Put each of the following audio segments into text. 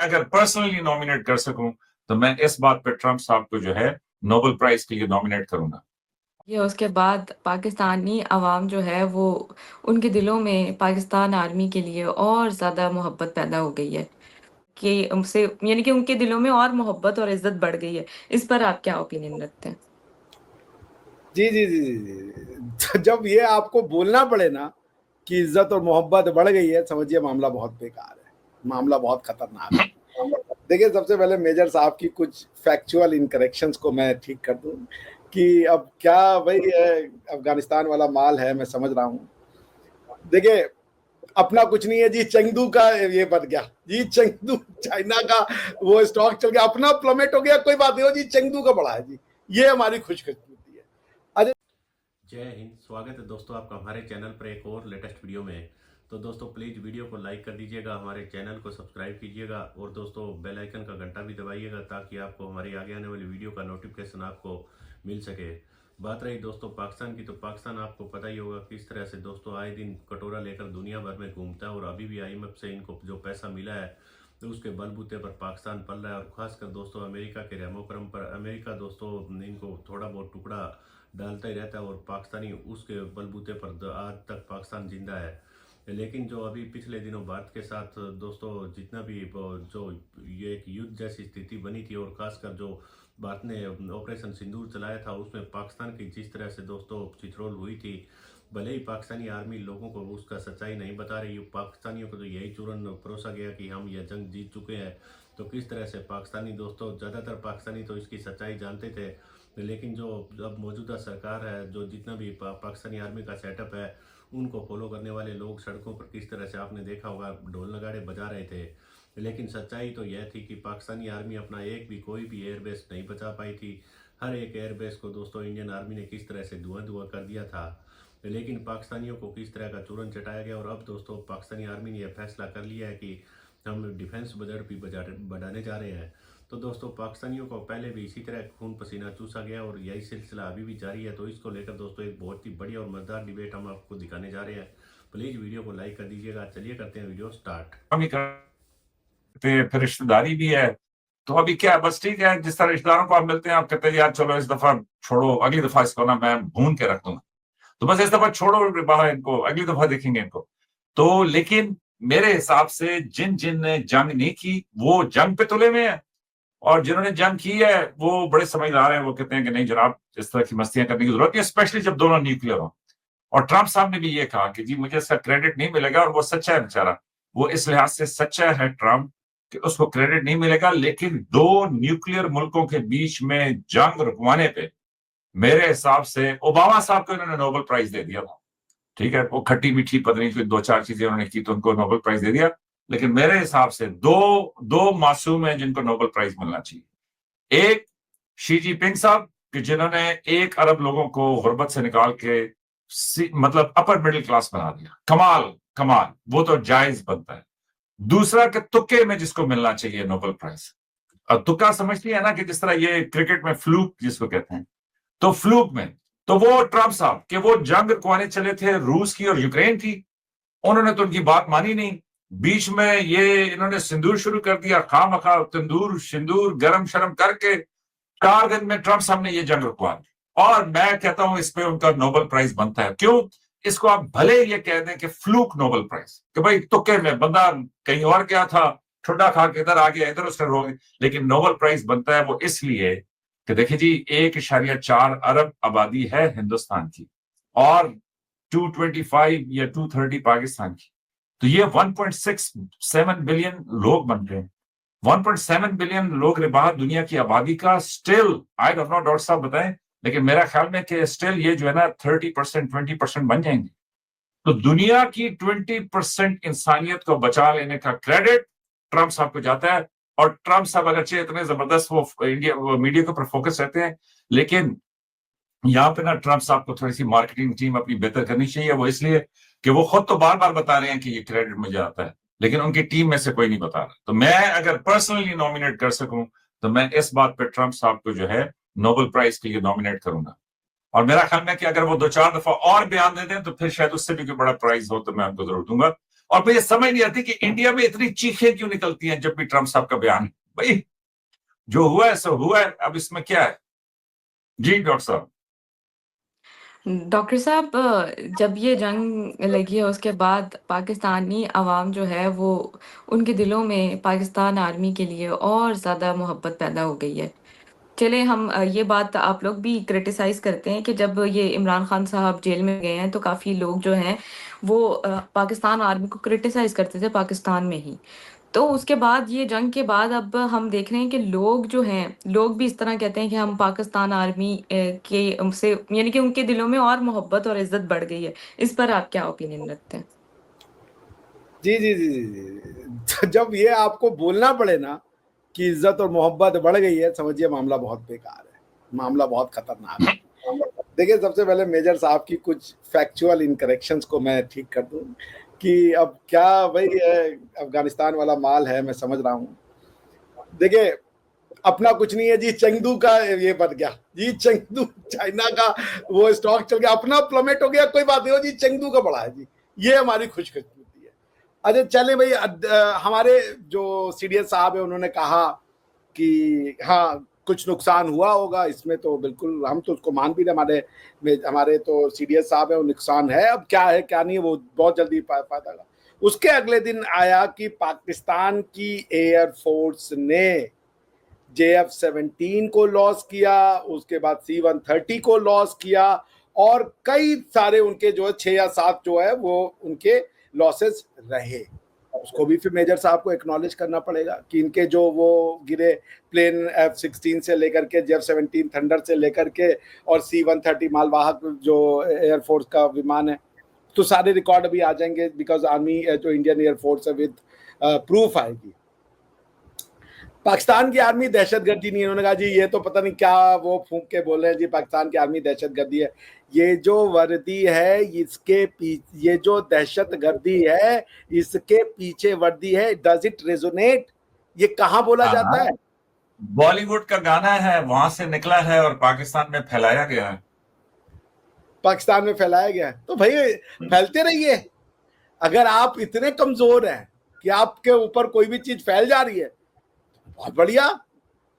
अगर personally nominate कर सकूं तो मैं इस बात पे ट्रंप साहब को जो है नोबेल प्राइज के लिए नॉमिनेट करूंगा। ये उसके बाद पाकिस्तानी अवाम जो है वो उनके दिलों में पाकिस्तान आर्मी के लिए और ज़्यादा मोहब्बत पैदा हो गई है कि उनसे यानी कि उनके दिलों में और मोहब्बत और इज्जत बढ़ गई है। इस पर आप क्या ओपिनियन रखते हैं? जी जी जी जी जी। जब ये आपको बोलना पड़े ना कि इज्जत और मोहब्बत बढ़ गई है, समझिए मामला बहुत बेकार है, मामला बहुत खतरनाक है। देखिए, सबसे पहले मेजर साहब की कुछ फैक्चुअल इनकरेक्शंस को मैं ठीक कर दूं कि अब क्या भाई अफगानिस्तान वाला माल है, मैं समझ रहा हूँ। देखिए, अपना कुछ नहीं है जी, चेंगदू का ये बन गया जी, चेंगदू चाइना का वो स्टॉक चल गया, अपना प्लमेट हो गया, कोई बात नहीं हो जी, चेंगदू का बढ़ा है जी, ये हमारी खुशकिस्मती है। अरे जय हिंद, स्वागत है दोस्तों आपका हमारे चैनल पर एक और लेटेस्ट वीडियो में। तो दोस्तों प्लीज़ वीडियो को लाइक कर दीजिएगा, हमारे चैनल को सब्सक्राइब कीजिएगा और दोस्तों बेल आइकन का घंटा भी दबाइएगा ताकि आपको हमारी आगे आने वाली वीडियो का नोटिफिकेशन आपको मिल सके। बात रही दोस्तों पाकिस्तान की, तो पाकिस्तान आपको पता ही होगा किस तरह से दोस्तों आए दिन कटोरा लेकर दुनिया भर में घूमता है और अभी भी IMF से इनको जो पैसा मिला है तो उसके बलबूते पर पाकिस्तान पल रहा है। और खासकर दोस्तों अमेरिका के रेमोक्रम पर अमेरिका दोस्तों इनको थोड़ा बहुत टुकड़ा डालता ही रहता है और पाकिस्तानी उसके बलबूते पर आज तक पाकिस्तान जिंदा है। लेकिन जो अभी पिछले दिनों भारत के साथ दोस्तों जितना भी जो ये एक युद्ध जैसी स्थिति बनी थी और खासकर जो भारत ने ऑपरेशन सिंदूर चलाया था उसमें पाकिस्तान की जिस तरह से दोस्तों चिथरोल हुई थी, भले ही पाकिस्तानी आर्मी लोगों को उसका सच्चाई नहीं बता रही, पाकिस्तानियों को तो यही चूरन परोसा गया कि हम यह जंग जीत चुके हैं। तो किस तरह से पाकिस्तानी दोस्तों, ज़्यादातर पाकिस्तानी तो इसकी सच्चाई जानते थे, लेकिन जो अब मौजूदा सरकार है, जो जितना भी पाकिस्तानी आर्मी का सेटअप है, उनको फॉलो करने वाले लोग सड़कों पर किस तरह से आपने देखा होगा ढोल नगाड़े बजा रहे थे। लेकिन सच्चाई तो यह थी कि पाकिस्तानी आर्मी अपना एक भी कोई भी एयरबेस नहीं बचा पाई थी। हर एक एयरबेस को दोस्तों इंडियन आर्मी ने किस तरह से धुआं धुआं कर दिया था। लेकिन पाकिस्तानियों को किस तरह का चूरन चटाया गया और अब दोस्तों पाकिस्तानी आर्मी ने यह फैसला कर लिया है कि हम डिफेंस बजट भी बढ़ाने जा रहे हैं। तो दोस्तों पाकिस्तानियों को पहले भी इसी तरह खून पसीना चूसा गया और यही सिलसिला अभी भी जारी है। तो इसको लेकर दोस्तों एक बहुत ही बड़ी और मजेदार डिबेट हम आपको दिखाने जा रहे हैं। प्लीज वीडियो को लाइक कर दीजिएगा। चलिए करते हैं वीडियो स्टार्ट। हम ही करते हैं, फिर रिश्तेदारी भी है। तो अभी क्या, बस ठीक है, जिस तरह रिश्तेदारों को आप मिलते हैं आप कहते हैं यार चलो इस दफा छोड़ो, अगली दफा इसको ना मैं भून के रख दूंगा, तो बस इस दफा छोड़ो बाहर इनको, अगली दफा देखेंगे इनको। तो लेकिन मेरे हिसाब से जिन जिन ने जंग नहीं की वो जंग पे तुले में है, और जिन्होंने जंग की है वो बड़े समझदार हैं। वो कहते हैं कि नहीं जनाब, इस तरह की मस्तियां करने की जरूरत नहीं, स्पेशली जब दोनों न्यूक्लियर हो। और ट्रंप साहब ने भी ये कहा कि जी मुझे इसका क्रेडिट नहीं मिलेगा, और वो सच्चा है बेचारा, वो इस लिहाज से सच्चा है ट्रंप कि उसको क्रेडिट नहीं मिलेगा। लेकिन दो न्यूक्लियर मुल्कों के बीच में जंग रुकवाने पे मेरे हिसाब से ओबामा साहब को इन्होंने नोबेल प्राइज दे दिया था। ठीक है, वो खट्टी मीठी पत्नी फिर दो चार चीजें उन्होंने की तो उनको नोबेल प्राइज दे दिया। लेकिन मेरे हिसाब से दो दो मासूम हैं जिनको नोबेल प्राइज मिलना चाहिए। एक शी जिनपिंग साहब कि जिन्होंने 1 अरब लोगों को गुर्बत से निकाल के मतलब अपर मिडिल क्लास बना दिया, कमाल कमाल, वो तो जायज बनता है। दूसरा कि तुक्के में जिसको मिलना चाहिए नोबेल प्राइज, और तुक्का समझती है ना कि जिस तरह ये क्रिकेट में फ्लूक जिसको कहते हैं, तो फ्लूक में तो वो ट्रंप साहब कि वो जंग रुकवाने चले थे रूस की और यूक्रेन की, उन्होंने तो उनकी बात मानी नहीं। बीच में ये इन्होंने सिंदूर शुरू कर दिया, खामखा तंदूर सिंदूर गरम शरम करके 4 दिन में ट्रंप साहब ने ये जंग रुकवा दी। और मैं कहता हूं इस पे उनका नोबेल प्राइज बनता है। क्यों? इसको आप भले ये कह दें कि फ्लूक नोबेल प्राइज, कि भाई तुक्के में बंदा कहीं और गया था, ठुड्डा खा के इधर आ गया, इधर उसने रोक, लेकिन नोबेल प्राइज बनता है वो इसलिए कि देखिए जी 1.4 अरब आबादी है हिंदुस्तान की और 225 या 230 पाकिस्तान की, तो ये 1.67 बिलियन लोग बन गए। 1.7 बिलियन लोग रे बाहर दुनिया की आबादी का, still I don't know, doctor साहब बताएं, लेकिन मेरा ख्याल में कि स्टिल ये जो है ना 30% 20% बन जाएंगे। तो दुनिया की 20% इंसानियत को बचा लेने का क्रेडिट ट्रंप साहब को जाता है। और ट्रंप साहब अगरचे इतने जबरदस्त वो इंडिया मीडिया के ऊपर फोकस रहते हैं, लेकिन यहाँ पे ना ट्रंप साहब को थोड़ी सी मार्केटिंग टीम अपनी बेहतर करनी चाहिए। वो इसलिए कि वो खुद तो बार बार बता रहे हैं कि ये क्रेडिट मुझे आता है, लेकिन उनकी टीम में से कोई नहीं बता रहा। तो मैं अगर पर्सनली नॉमिनेट कर सकूं तो मैं इस बात पे ट्रंप साहब को जो है नोबेल प्राइज के लिए नॉमिनेट करूंगा। और मेरा ख्याल में कि अगर वो 2-4 दफा और बयान दे दें तो फिर शायद उससे भी कोई बड़ा प्राइज हो तो मैं उनको जरूर दूंगा। और मुझे समझ नहीं आती कि इंडिया में इतनी चीखें क्यों निकलती हैं जब भी ट्रंप साहब का बयान। भाई जो हुआ है सो हुआ है, अब इसमें क्या है। जी डॉक्टर साहब। डॉक्टर साहब, जब ये जंग लगी है उसके बाद पाकिस्तानी अवाम जो है वो उनके दिलों में पाकिस्तान आर्मी के लिए और ज़्यादा मोहब्बत पैदा हो गई है। चले हम ये बात आप लोग भी क्रिटिसाइज़ करते हैं कि जब ये इमरान खान साहब जेल में गए हैं तो काफ़ी लोग जो हैं वो पाकिस्तान आर्मी को क्रिटिसाइज़ करते थे पाकिस्तान में ही। तो उसके बाद ये जंग के बाद अब हम देख रहे हैं कि लोग जो हैं, लोग भी इस तरह कहते हैं कि हम पाकिस्तान आर्मी के से यानी कि उनके दिलों में और मोहब्बत और इज़्ज़त बढ़ गई है। इस पर आप क्या ओपिनियन रखते हैं? जी, जी, जी, जी, जी। जब ये आपको बोलना पड़े ना कि इज्जत और मोहब्बत बढ़ गई है, समझिए मामला बहुत बेकार है, मामला बहुत खतरनाक है। देखिए, सबसे पहले मेजर साहब की कुछ फैक्चुअल इनकरेक्शंस को मैं ठीक कर दूं कि अब क्या भाई अफगानिस्तान वाला माल है, मैं समझ रहा हूँ। देखिए, अपना कुछ नहीं है जी, चेंगदू का ये बन गया जी, चेंगदू चाइना का वो स्टॉक चल गया, अपना प्लमेट हो गया, कोई बात नहीं हो जी, चेंगदू का बढ़ा है जी, ये हमारी खुशकिस्मती है। अच्छा चले भाई, हमारे जो सीडीएस साहब है उन्होंने कहा कि हाँ कुछ नुकसान हुआ होगा, इसमें तो बिल्कुल हम तो उसको मान भी रहे, हमारे तो सीडीएस साहब है, वो नुकसान है, अब क्या है क्या नहीं है वो बहुत जल्दी पता लगा। उसके अगले दिन आया कि पाकिस्तान की एयरफोर्स ने JF-17 को लॉस किया, उसके बाद C-130 को लॉस किया, और कई सारे उनके जो है 6 या 7 जो है वो उनके लॉसेस रहे। उसको भी फिर मेजर साहब को एक्नॉलेज करना पड़ेगा कि इनके जो वो गिरे प्लेन F-16 से लेकर के JF-17 थंडर से लेकर के और C-130 मालवाहक जो एयरफोर्स का विमान है, तो सारे रिकॉर्ड अभी आ जाएंगे, बिकॉज आर्मी जो इंडियन एयरफोर्स है विद प्रूफ आएगी। पाकिस्तान की आर्मी दहशतगर्दी नहीं है, उन्होंने कहा जी ये तो पता नहीं क्या वो फूंक के बोल रहे हैं जी, पाकिस्तान की आर्मी दहशतगर्दी है। ये जो वर्दी है इसके पीछे, ये जो दहशतगर्दी है इसके पीछे वर्दी है, डज इट रेजोनेट, ये कहाँ बोला जाता है? बॉलीवुड का गाना है, वहां से निकला है और पाकिस्तान में फैलाया गया है। पाकिस्तान में फैलाया गया है, तो भाई फैलते रहिए। अगर आप इतने कमजोर हैं कि आपके ऊपर कोई भी चीज फैल जा रही है, बहुत बढ़िया।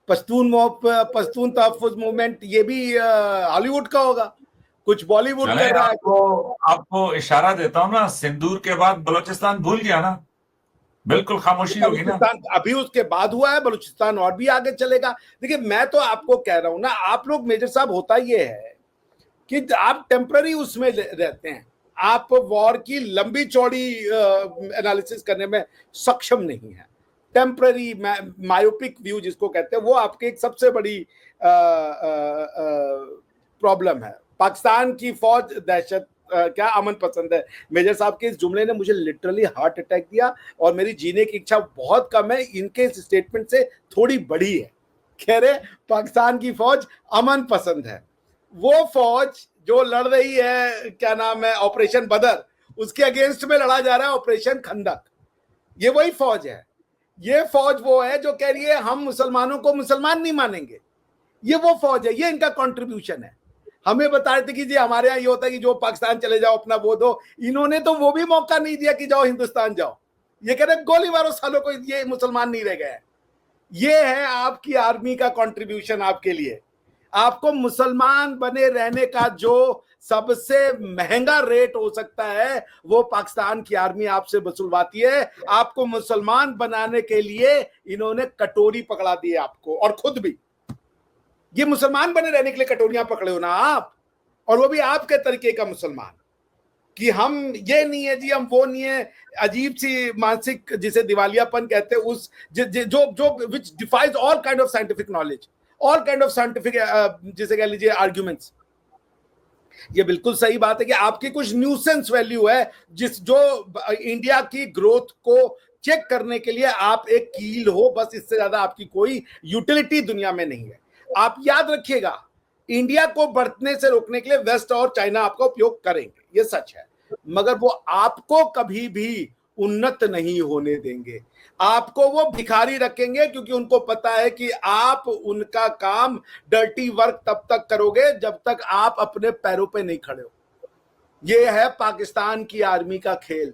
पश्तून तहफ्फुज मूवमेंट ये भी हॉलीवुड का होगा, कुछ बॉलीवुड कर रहा है। आपको इशारा देता हूँ ना, सिंदूर के बाद बलूचिस्तान भूल गया ना, बिल्कुल खामोशी होगी ना। अभी उसके बाद हुआ है, बलूचिस्तान और भी आगे चलेगा। देखिए मैं तो आपको कह रहा हूं ना, आप लोग मेजर साहब, होता ये है कि आप टेम्पररी उसमें रहते हैं, आप वॉर की लंबी चौड़ी एनालिसिस करने में सक्षम नहीं है। टेम्पररी मायोपिक व्यू जिसको कहते हैं, वो आपकी एक सबसे बड़ी प्रॉब्लम है। पाकिस्तान की फौज दहशत क्या अमन पसंद है। मेजर साहब के इस जुमले ने मुझे लिटरली हार्ट अटैक दिया, और मेरी जीने की इच्छा बहुत कम है, इनके इस स्टेटमेंट से थोड़ी बड़ी है। कह रहे पाकिस्तान की फौज अमन पसंद है, वो फौज जो लड़ रही है, क्या नाम है, ऑपरेशन बदर, उसके अगेंस्ट में लड़ा जा रहा है ऑपरेशन खंदक, ये वही फौज है। ये फौज वो है जो कह रही है हम मुसलमानों को मुसलमान नहीं मानेंगे, ये वो फौज है, ये इनका कंट्रीब्यूशन है। हमें बता रहे थे कि जी हमारे यहाँ ये होता है कि जो पाकिस्तान चले जाओ अपना वो दो, इन्होंने तो वो भी मौका नहीं दिया कि जाओ हिंदुस्तान जाओ, ये कह रहे गोली मारो सालों को, ये मुसलमान नहीं रह गए। ये है आपकी आर्मी का कंट्रीब्यूशन आपके लिए। आपको मुसलमान बने रहने का जो सबसे महंगा रेट हो सकता है वो पाकिस्तान की आर्मी आपसे वसूलवाती है। आपको मुसलमान बनाने के लिए इन्होंने कटोरी पकड़ा दी है आपको, और खुद भी ये मुसलमान बने रहने के लिए कटोरियां पकड़े हो ना आप, और वो भी आपके तरीके का मुसलमान, कि हम ये नहीं है जी, हम वो नहीं है। अजीब सी मानसिक जिसे दिवालियापन कहते हैं, उस जो which defies all kind of scientific knowledge, all kind of scientific जिसे कह लीजिए आर्ग्यूमेंट्स। ये बिल्कुल सही बात है कि आपकी कुछ न्यूसेंस वैल्यू है, जो इंडिया की ग्रोथ को चेक करने के लिए आप एक कील हो, बस इससे ज्यादा आपकी कोई यूटिलिटी दुनिया में नहीं है। आप याद रखिएगा, इंडिया को बढ़ने से रोकने के लिए वेस्ट और चाइना आपका उपयोग करेंगे, ये सच है, मगर वो आपको कभी भी उन्नत नहीं होने देंगे। आपको वो भिखारी रखेंगे, क्योंकि उनको पता है कि आप उनका काम, डर्टी वर्क तब तक करोगे जब तक आप अपने पैरों पे नहीं खड़े हो। ये है पाकिस्तान की आर्मी का खेल।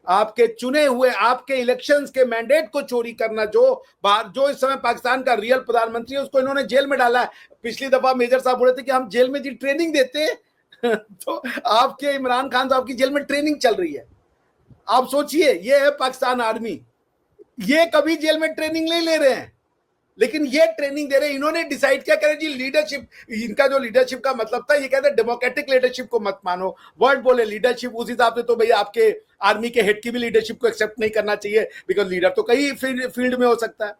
आपके चुने हुए, आपके इलेक्शंस के मैंडेट को चोरी करना, जो इस समय पाकिस्तान का रियल प्रधानमंत्री है, उसको इन्होंने जेल में डाला है। पिछली दफा मेजर साहब बोले थे कि हम जेल में जी ट्रेनिंग देते हैं तो आपके इमरान खान साहब की जेल में ट्रेनिंग चल रही है। आप सोचिए, ये है पाकिस्तान आर्मी। ये कभी जेल में ट्रेनिंग नहीं ले रहे हैं, लेकिन ये ट्रेनिंग दे रहे हैं। इन्होंने डिसाइड क्या करे जी, लीडरशिप, इनका जो लीडरशिप का मतलब था, ये कहते हैं डेमोक्रेटिक लीडरशिप को मत मानो, वर्ड बोले लीडरशिप, उस हिसाब से तो भैया आपके आर्मी के हेड की भी लीडरशिप को एक्सेप्ट नहीं करना चाहिए, बिकॉज लीडर तो कई फील्ड में हो सकता है।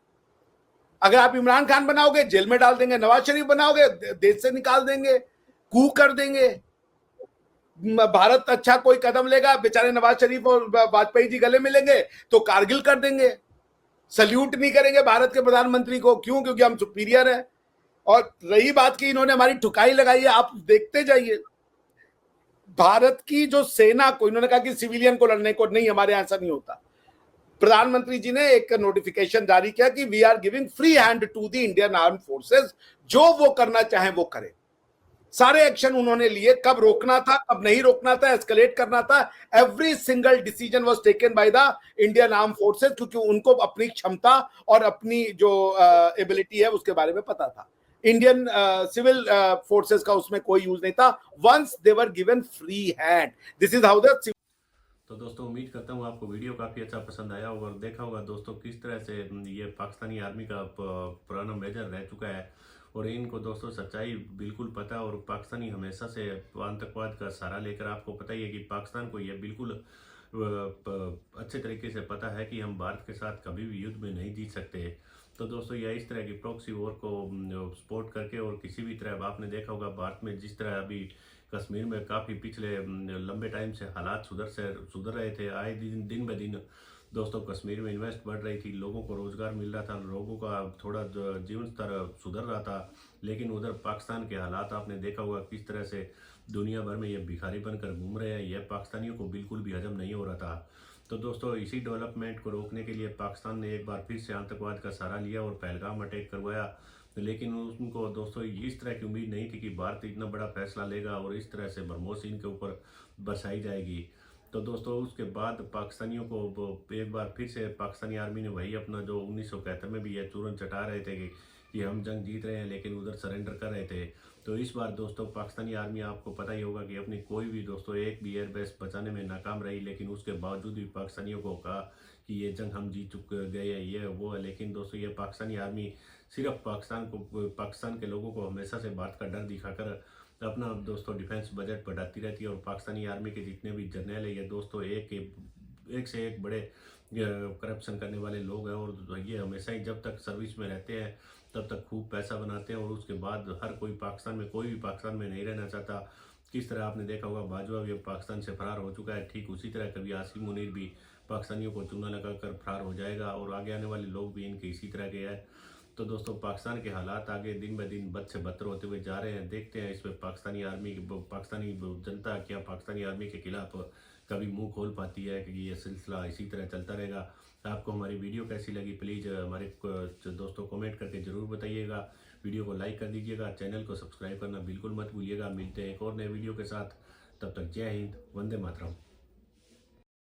अगर आप इमरान खान बनाओगे जेल में डाल देंगे, नवाज शरीफ बनाओगे देश से निकाल देंगे, कू कर देंगे। भारत अच्छा कोई कदम लेगा, बेचारे नवाज शरीफ और वाजपेयी जी गले मिलेंगे तो कारगिल कर देंगे, सल्यूट नहीं करेंगे भारत के प्रधानमंत्री को। क्यों? क्योंकि हम सुपीरियर हैं। और रही बात की इन्होंने हमारी ठुकाई लगाई है, आप देखते जाइए भारत की जो सेना को, इन्होंने कहा कि सिविलियन को लड़ने को नहीं, हमारे यहां ऐसा नहीं होता। प्रधानमंत्री जी ने एक नोटिफिकेशन जारी किया कि we are giving free hand to the Indian armed forces, जो वो करना चाहे वो करे। सारे एक्शन उन्होंने लिए, कब रोकना था, कब नहीं रोकना था, एस्केलेट करना था, every single decision was taken by the Indian armed forces, क्योंकि उनको अपनी क्षमता और अपनी जो एबिलिटी है उसके बारे में पता था। इंडियन सिविल फोर्सेस का उसमें कोई यूज नहीं था, once they were given free hand. This is how the. तो दोस्तों उम्मीद करता हूँ आपको वीडियो काफ़ी अच्छा पसंद आया होगा और देखा होगा दोस्तों किस तरह से ये पाकिस्तानी आर्मी का पुराना मेजर रह चुका है और इनको दोस्तों सच्चाई बिल्कुल पता है। और पाकिस्तानी हमेशा से आतंकवाद का सहारा लेकर, आपको पता ही है कि पाकिस्तान को ये बिल्कुल अच्छे तरीके से पता है कि हम भारत के साथ कभी भी युद्ध में नहीं जीत सकते। तो दोस्तों यह इस तरह की प्रॉक्सी वॉर को सपोर्ट करके और किसी भी तरह, आपने देखा होगा भारत में जिस तरह अभी कश्मीर में काफ़ी पिछले लंबे टाइम से हालात सुधर रहे थे। आए दिन ब दिन दोस्तों कश्मीर में इन्वेस्ट बढ़ रही थी, लोगों को रोज़गार मिल रहा था, लोगों का थोड़ा जीवन स्तर सुधर रहा था। लेकिन उधर पाकिस्तान के हालात आपने देखा होगा किस तरह से दुनिया भर में ये भिखारी बनकर घूम रहे हैं। यह पाकिस्तानियों को बिल्कुल भी हजम नहीं हो रहा था। तो दोस्तों इसी डेवलपमेंट को रोकने के लिए पाकिस्तान ने एक बार फिर से आतंकवाद का सहारा लिया और पहलगाम अटैक करवाया। लेकिन उनको दोस्तों इस तरह की उम्मीद नहीं थी कि भारत इतना बड़ा फैसला लेगा और इस तरह से भरमोश इनके ऊपर बरसाई जाएगी। तो दोस्तों उसके बाद पाकिस्तानियों को एक बार फिर से पाकिस्तानी आर्मी ने वही अपना जो 1971 में भी यह चूरन चटा रहे थे कि हम जंग जीत रहे हैं, लेकिन उधर सरेंडर कर रहे थे। तो इस बार दोस्तों पाकिस्तानी आर्मी, आपको पता ही होगा कि अपनी कोई भी दोस्तों एक भी एयरबेस बचाने में नाकाम रही, लेकिन उसके बावजूद भी पाकिस्तानियों को कहा कि ये जंग हम जीत चुके गए हैं, ये वो है। लेकिन दोस्तों ये पाकिस्तानी आर्मी सिर्फ पाकिस्तान के लोगों को हमेशा से भारत का डर दिखाकर अपना दोस्तों डिफेंस बजट बढ़ाती रहती है। और पाकिस्तानी आर्मी के जितने भी जर्नल है ये दोस्तों एक से एक बड़े करप्शन करने वाले लोग हैं। और ये हमेशा ही जब तक सर्विस में रहते हैं तब तक खूब पैसा बनाते हैं और उसके बाद हर कोई भी पाकिस्तान में नहीं रहना चाहता। किस तरह आपने देखा होगा बाजवा भी पाकिस्तान से फरार हो चुका है, ठीक उसी तरह कभी आसिम मुनीर भी पाकिस्तानियों को चूना लगाकर फरार हो जाएगा और आगे आने वाले लोग भी इनके इसी तरह के हैं। तो दोस्तों पाकिस्तान के हालात आगे दिन ब दिन बद से बदतर होते हुए जा रहे हैं। देखते हैं इसमें पाकिस्तानी जनता क्या पाकिस्तानी आर्मी के खिलाफ कभी मुंह खोल पाती है कि ये सिलसिला इसी तरह चलता रहेगा। आपको हमारी वीडियो कैसी लगी प्लीज़ हमारे दोस्तों कमेंट करके ज़रूर बताइएगा। वीडियो को लाइक कर दीजिएगा, चैनल को सब्सक्राइब करना बिल्कुल मत भूलिएगा। मिलते हैं एक और नए वीडियो के साथ, तब तक जय हिंद, वंदे मातरम।